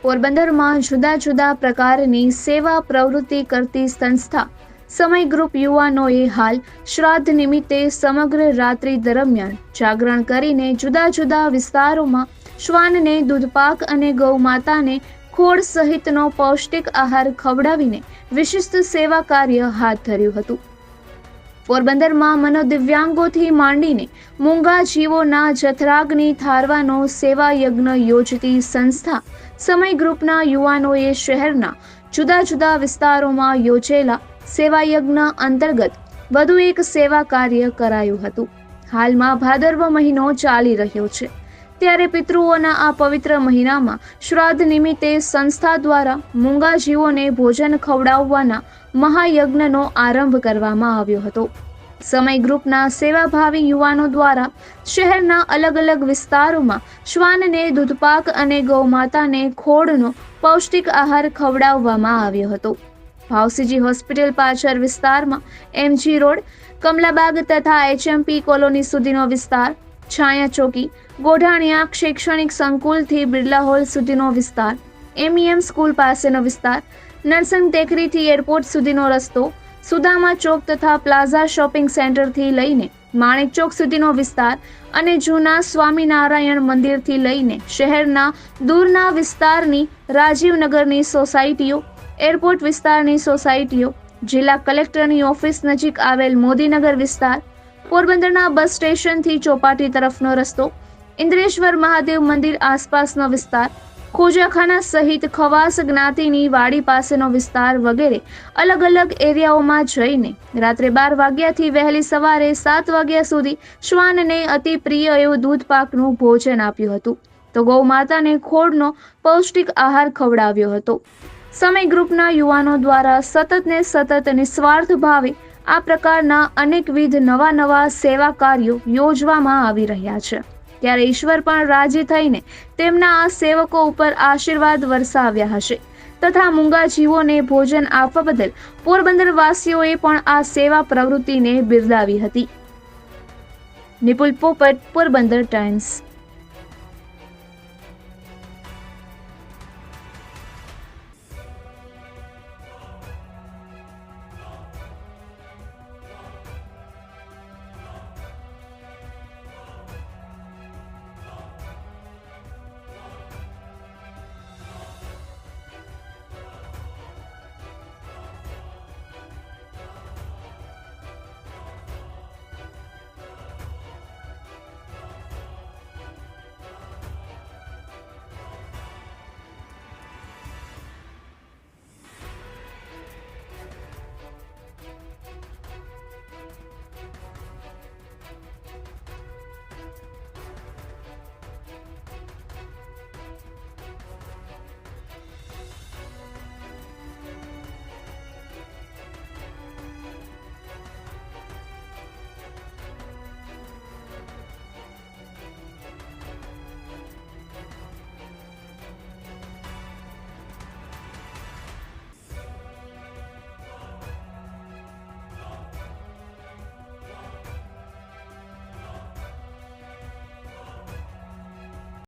પોરબંદરમાં જુદા જુદા પ્રકારની સેવા પ્રવૃત્તિ કરતી સંસ્થા સમય ગ્રુપ યુવાનોએ હાલ શ્રાદ્ધ નિમિત્તે સમગ્ર રાત્રિ દરમિયાન જાગરણ કરીને જુદા જુદા વિસ્તારોમાં શ્વાનને દૂધપાક અને ગૌમાતાને ખોળ સહિતનો પૌષ્ટિક આહાર ખવડાવીને વિશિષ્ટ સેવા કાર્ય હાથ ધર્યું હતું. પોરબંદરમાં મનોદિવ્યાંગોથી માંડીને મૂંગા જીવોના જઠરાગ્નિ ઠારવાનો સેવા યજ્ઞ યોજતી સંસ્થા સમય ગ્રુપના યુવાનોએ શહેરના જુદા જુદા વિસ્તારોમાં યોજેલા સેવા યજ્ઞ અંતર્ગત વધુ એક સેવા કાર્ય કરાયું હતું. હાલમાં ભાદરવ મહિનો ચાલી રહ્યો છે, ત્યારે પિતૃઓના આ પવિત્ર મહિનામાં શ્રાદ્ધ નિમિત્તે સંસ્થા દ્વારા મૂંગા જીવોને ભોજન ખવડાવવાના મહાયજ્ઞનો આરંભ કરવામાં આવ્યો હતો. સમય ગ્રુપના સેવાભાવી યુવાનો દ્વારા શહેરના અલગ અલગ વિસ્તારોમાં શ્વાનને દૂધપાક અને ગૌમાતાને ખોળનો પૌષ્ટિક આહાર ખવડાવવામાં આવ્યો હતો. ભાવસીજી હોસ્પિટલ પાછળ વિસ્તારમાં MG રોડ, કમલાબાગ તથા HMP કોલોની સુધીનો વિસ્તાર, છાયા ચોકી, ગોઢાણીયા શૈક્ષણિક સંકુલથી બિરલા હોલ સુધીનો વિસ્તાર, MEM સ્કૂલ પાસેનો વિસ્તાર, નરસંગ ટેકરીથી એરપોર્ટ સુધીનો રસ્તો, સુદામા ચોક તથા પ્લાઝા શોપિંગ સેન્ટરથી લઈને માણેક ચોક સુધીનો વિસ્તાર અને જૂના સ્વામિનારાયણ મંદિરથી લઈને શહેરના દૂરના વિસ્તારની રાજીવનગરની સોસાયટીઓ, એરપોર્ટ વિસ્તારની સોસાયટીઓ, જિલ્લા કલેક્ટરની ઓફિસ નજીક આવેલ મોદીનગર વિસ્તાર, પોરબંદરના બસ સ્ટેશનથી ચોપાટી તરફનો રસ્તો, ઇન્દ્રેશ્વર મહાદેવ મંદિર આસપાસનો વિસ્તાર, ખોજાખાના સહિત ખવાસ જ્ઞાતિની વાડી પાસેનો વિસ્તાર વગેરે અલગ અલગ એરિયાઓમાં જઈને રાત્રે 12 વાગ્યાથી વહેલી સવારે 7 વાગ્યા સુધી શ્વાનને અતિ પ્રિય એવું દૂધપાકનું ભોજન આપ્યું હતું, તો ગૌ માતાને ખોળનો પૌષ્ટિક આહાર ખવડાવ્યો હતો. સમય ગ્રુપના યુવાનો દ્વારા સતત નિસ્વાર્થ ભાવે આ પ્રકારના અનેકવિધ નવા સેવા કાર્યો યોજવામાં આવી રહ્યા છે, ત્યારે ઈશ્વર પણ રાજી થઈને તેમના આ સેવકો ઉપર આશીર્વાદ વરસાવ્યા હશે તથા મૂંગા જીવોને ભોજન આપવા બદલ પોરબંદર વાસીઓએ પણ આ સેવા પ્રવૃત્તિને બિરદાવી હતી. નિપુલ પોપટ, પોરબંદર ટાઈમ્સ.